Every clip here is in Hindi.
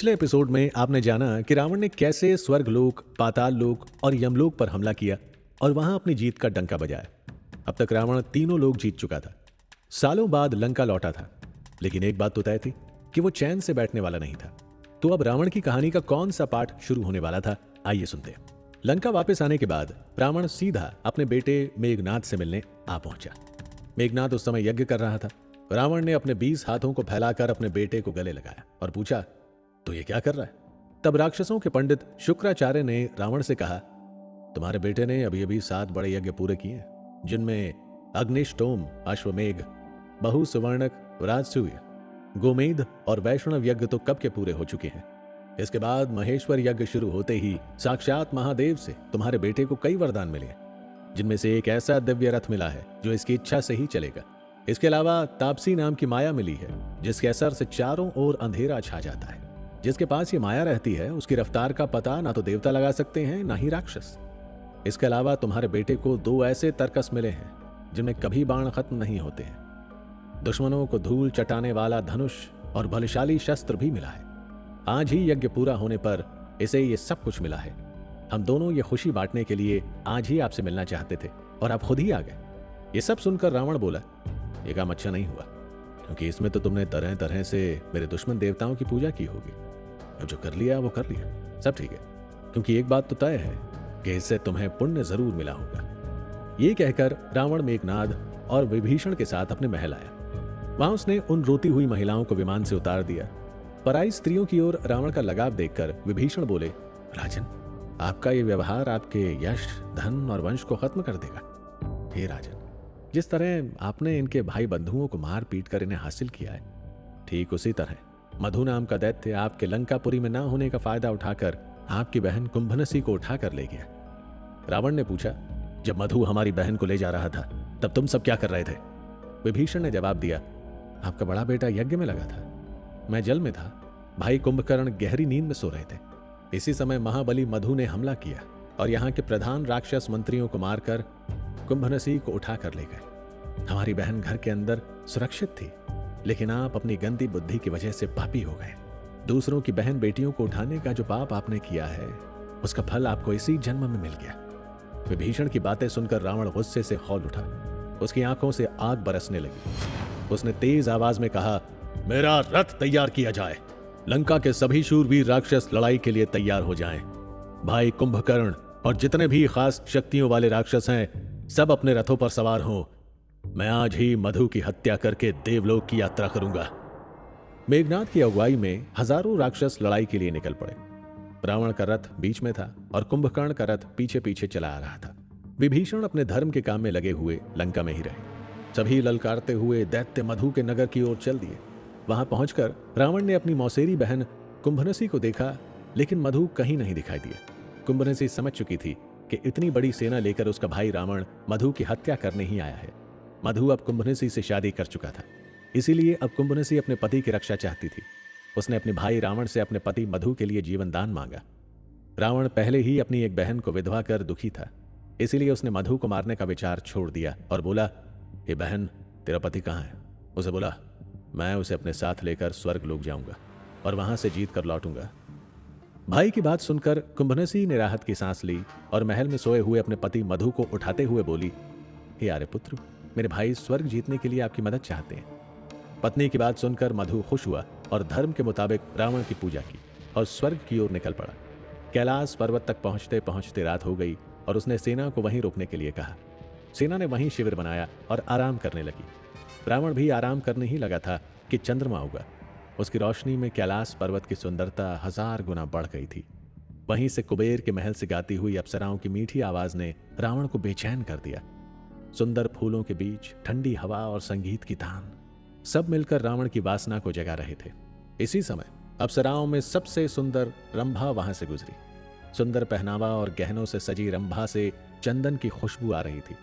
पिछले एपिसोड में आपने जाना कि रावण ने कैसे स्वर्गलोक, पाताल लोक और यमलोक पर हमला किया और वहां अपनी जीत का डंका बजाया। अब तक रावण तीनों लोक जीत चुका था। सालों बाद लंका लौटा था, लेकिन एक बात तो तय थी कि वो चैन से बैठने वाला नहीं था। तो अब रावण की कहानी का कौन सा पार्ट शुरू होने वाला था, आइए सुनते हैं। लंका वापस आने के बाद रावण सीधा अपने बेटे मेघनाद से मिलने आ पहुंचा। मेघनाद उस समय यज्ञ कर रहा था। रावण ने अपने 20 हाथों को फैलाकर अपने बेटे को गले लगाया और पूछा, तो ये क्या कर रहा है? तब राक्षसों के पंडित शुक्राचार्य ने रावण से कहा, तुम्हारे बेटे ने अभी अभी 7 बड़े यज्ञ पूरे किए, जिनमें अग्निष्टोम, अश्वमेघ, बहु सुवर्णक, राजसूय, गोमेध और वैष्णव यज्ञ तो कब के पूरे हो चुके हैं। इसके बाद महेश्वर यज्ञ शुरू होते ही साक्षात महादेव से तुम्हारे बेटे को कई वरदान मिले हैं, जिनमें से एक ऐसा दिव्य रथ मिला है जो इसकी इच्छा से ही चलेगा। इसके अलावा तापसी नाम की माया मिली है, जिसके असर से चारों ओर अंधेरा छा जाता है। जिसके पास ये माया रहती है, उसकी रफ्तार का पता ना तो देवता लगा सकते हैं, ना ही राक्षस। इसके अलावा तुम्हारे बेटे को 2 ऐसे तरकस मिले हैं जिनमें कभी बाण खत्म नहीं होते हैं। दुश्मनों को धूल चटाने वाला धनुष और बलशाली शस्त्र भी मिला है। आज ही यज्ञ पूरा होने पर इसे ये सब कुछ मिला है। हम दोनों ये खुशी बांटने के लिए आज ही आपसे मिलना चाहते थे और आप खुद ही आ गए। ये सब सुनकर रावण बोला, ये काम अच्छा नहीं हुआ, क्योंकि इसमें तो तुमने तरह तरह से मेरे दुश्मन देवताओं की पूजा की होगी। अब जो कर लिया वो कर लिया, सब ठीक है, क्योंकि एक बात तो तय है कि इससे तुम्हें पुण्य जरूर मिला होगा। ये कहकर रावण मेघनाद और विभीषण के साथ अपने महल आया। वहां उसने उन रोती हुई महिलाओं को विमान से उतार दिया। पराई स्त्रियों की ओर रावण का लगाव देखकर विभीषण बोले, राजन, आपका ये व्यवहार आपके यश, धन और वंश को खत्म कर देगा। हे राजन, जिस तरह आपने इनके भाई बंधुओं को मार पीट कर इन्हें हासिल किया है, ठीक उसी तरह मधु नाम का दैत्य आपके लंकापुरी में ना होने का फायदा उठाकर आपकी बहन कुंभनसी को उठाकर ले गया। रावण ने पूछा, जब मधु हमारी बहन को ले जा रहा था तब तुम सब क्या कर रहे थे? विभीषण ने जवाब दिया, आपका बड़ा बेटा यज्ञ में लगा था, मैं जल में था, भाई कुंभकर्ण गहरी नींद में सो रहे थे। इसी समय महाबली मधु ने हमला किया और यहाँ के प्रधान राक्षस मंत्रियों को मारकर कुंभनसी को उठा कर ले गए। हमारी बहन घर के अंदर सुरक्षित थी, लेकिन आप अपनी गंदी बुद्धि की वजह से पापी हो गए। दूसरों की बहन बेटियों को उठाने का जो पाप आपने किया है, उसका फल आपको इसी जन्म में मिल गया। विभीषण की बातें सुनकर रावण गुस्से से खौल उठा। उसकी आंखों से आग बरसने लगी। उसने तेज आवाज में कहा, मेरा रथ तैयार किया जाए, लंका के सभी शूरवीर राक्षस लड़ाई के लिए तैयार हो जाएं। भाई कुंभकर्ण और जितने भी खास शक्तियों वाले राक्षस हैं, सब अपने रथों पर सवार हों। मैं आज ही मधु की हत्या करके देवलोक की यात्रा करूंगा। मेघनाद की अगुवाई में हजारों राक्षस लड़ाई के लिए निकल पड़े। रावण का रथ बीच में था और कुंभकर्ण का रथ पीछे पीछे चला आ रहा था। विभीषण अपने धर्म के काम में लगे हुए लंका में ही रहे। सभी ललकारते हुए दैत्य मधु के नगर की ओर चल दिए। वहां पहुंचकर रावण ने अपनी मौसेरी बहन कुंभनसी को देखा, लेकिन मधु कहीं नहीं दिखाई दिया। कुंभनसी समझ चुकी थी कि इतनी बड़ी सेना लेकर उसका भाई रावण मधु की हत्या करने ही आया है। मधु अब कुंभनसी से शादी कर चुका था, इसीलिए अब कुंभनसी अपने पति की रक्षा चाहती थी। उसने अपने भाई रावण से अपने पति मधु के लिए जीवन दान मांगा। रावण पहले ही अपनी एक बहन को विधवा कर दुखी था, इसीलिए उसने मधु को मारने का विचार छोड़ दिया और बोला, हे बहन, तेरा पति कहाँ है? उसे बोला, मैं उसे अपने साथ लेकर स्वर्ग लोक जाऊंगा और वहां से जीत कर लौटूंगा। भाई की बात सुनकर कुंभनसी ने राहत की सांस ली और महल में सोए हुए अपने पति मधु को उठाते हुए बोली, हे आर्यपुत्र, मेरे भाई स्वर्ग जीतने के लिए आपकी मदद चाहते हैं। पत्नी की बात सुनकर मधु खुश हुआ और धर्म के मुताबिक रावण की पूजा की और स्वर्ग की ओर निकल पड़ा। कैलाश पर्वत तक पहुंचते पहुंचते रात हो गई और उसने सेना को वहीं रोकने के लिए कहा। सेना ने वहीं शिविर बनाया और आराम करने लगी। रावण भी आराम करने ही लगा था कि चंद्रमा उगा। उसकी रोशनी में कैलाश पर्वत की सुंदरता 1000 गुना बढ़ गई थी। वहीं से कुबेर के महल से गाती हुई अप्सराओं की मीठी आवाज ने रावण को बेचैन कर दिया। सुंदर फूलों के बीच ठंडी हवा और संगीत की तान, सब मिलकर रावण की वासना को जगा रहे थे। इसी समय अप्सराओं में सबसे सुंदर रंभा वहां से गुजरी। सुंदर पहनावा और गहनों से सजी रंभा से चंदन की खुशबू आ रही थी।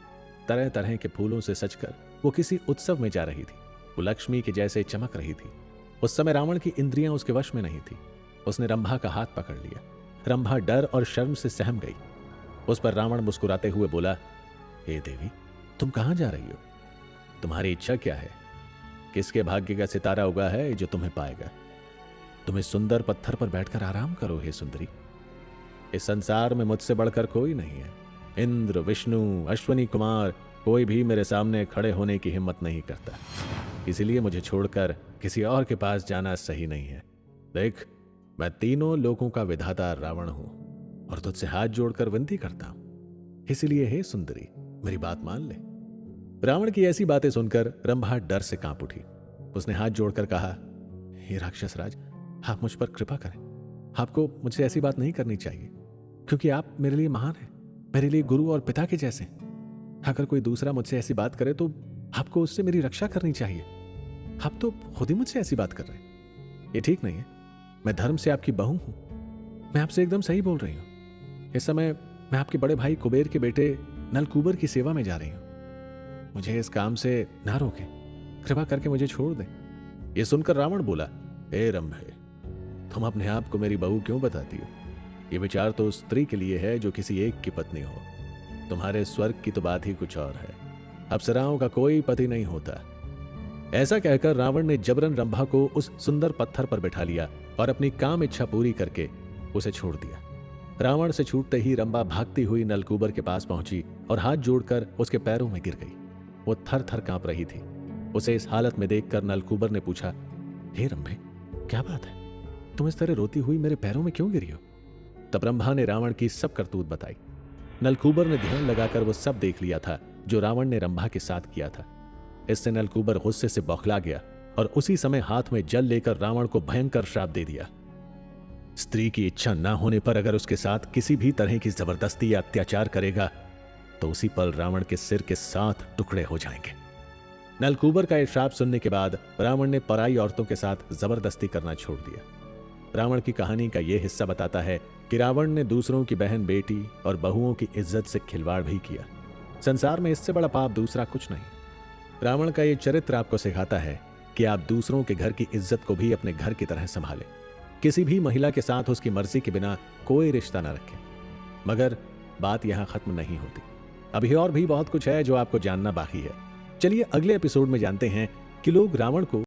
तरह तरह के फूलों से सजकर वो किसी उत्सव में जा रही थी। वो लक्ष्मी के जैसे चमक रही थी। उस समय रावण की इंद्रियां उसके वश में नहीं थी। उसने रंभा का हाथ पकड़ लिया। रंभा डर और शर्म से सहम गई। उस पर रावण मुस्कुराते हुए बोला, हे देवी, तुम कहां जा रही हो? तुम्हारी इच्छा क्या है? किसके भाग्य का सितारा उगा है जो तुम्हें पाएगा? तुम इस सुंदर पत्थर पर बैठकर आराम करो हे सुंदरी। इस संसार में मुझसे बढ़कर कोई नहीं है। इंद्र, विष्णु, अश्वनी कुमार कोई भी मेरे सामने खड़े होने की हिम्मत नहीं करता। इसीलिए मुझे छोड़कर किसी और के पास जाना सही नहीं है। देख, मैं तीनों लोगों का विधाता रावण हूं और तुझसे हाथ जोड़कर विनती करता हूं। इसीलिए हे सुंदरी, मेरी बात मान ले। रावण की ऐसी बातें सुनकर रंभा डर से कांप उठी। उसने हाथ जोड़कर कहा, हे राक्षस राज, आप मुझ पर कृपा करें। आपको मुझसे ऐसी बात नहीं करनी चाहिए, क्योंकि आप मेरे लिए महान हैं, मेरे लिए गुरु और पिता के जैसे। अगर कोई दूसरा मुझसे ऐसी बात करे तो आपको उससे मेरी रक्षा करनी चाहिए। आप तो खुद ही मुझसे ऐसी बात कर रहे हैं। ये ठीक नहीं है। मैं धर्म से आपकी बहू हूं। मैं आपसे एकदम सही बोल रही हूं। इस समय मैं आपके बड़े भाई कुबेर के बेटे नलकूबर की सेवा में जा रही हूं। मुझे इस काम से ना रोकें। कृपा करके मुझे छोड़ दें। यह सुनकर रावण बोला, हे रंभे, तुम अपने आप को मेरी बहू क्यों बताती हो? ये विचार तो उस स्त्री के लिए है जो किसी एक की पत्नी हो। तुम्हारे स्वर्ग की तो बात ही कुछ और है। अप्सराओं का कोई पति नहीं होता। ऐसा कहकर रावण ने जबरन रंभा को उस सुंदर पत्थर पर बैठा लिया और अपनी काम इच्छा पूरी करके उसे छोड़ दिया। रावण से छूटते ही रंभा भागती हुई नलकूबर के पास पहुंची और हाथ जोड़कर उसके पैरों में गिर गई। वो थर थर कांप रही थी। उसे इस हालत में देखकर नलकूबर ने पूछा, हे रंभे, क्या बात है? तुम इस तरह रोती हुई मेरे पैरों में क्यों गिरी हो? तब रंभा ने रावण की सब करतूत बताई। नलकूबर ने ध्यान लगाकर वो सब देख लिया था जो रावण ने रंभा के साथ किया था। इससे नलकूबर गुस्से से बौखला गया और उसी समय हाथ में जल लेकर रावण को भयंकर श्राप दे दिया। स्त्री की इच्छा ना होने पर अगर उसके साथ किसी भी तरह की जबरदस्ती या अत्याचार करेगा तो उसी पल रावण के सिर के 7 टुकड़े हो जाएंगे। नलकूबर का यह श्राप सुनने के बाद रावण ने पराई औरतों के साथ जबरदस्ती करना छोड़ दिया। रावण की कहानी का यह हिस्सा बताता है कि रावण ने दूसरों की बहन, बेटी और बहुओं की इज्जत से खिलवाड़ भी किया। संसार में इससे बड़ा पाप दूसरा कुछ नहीं। रावण का यह चरित्र आपको सिखाता है कि आप दूसरों के घर की इज्जत को भी अपने घर की तरह संभालें। किसी भी महिला के साथ उसकी मर्जी के बिना कोई रिश्ता न रखें। मगर बात यहां खत्म नहीं होती। अभी और भी बहुत कुछ है जो आपको जानना बाकी है। चलिए अगले एपिसोड में जानते हैं कि लोग रावण को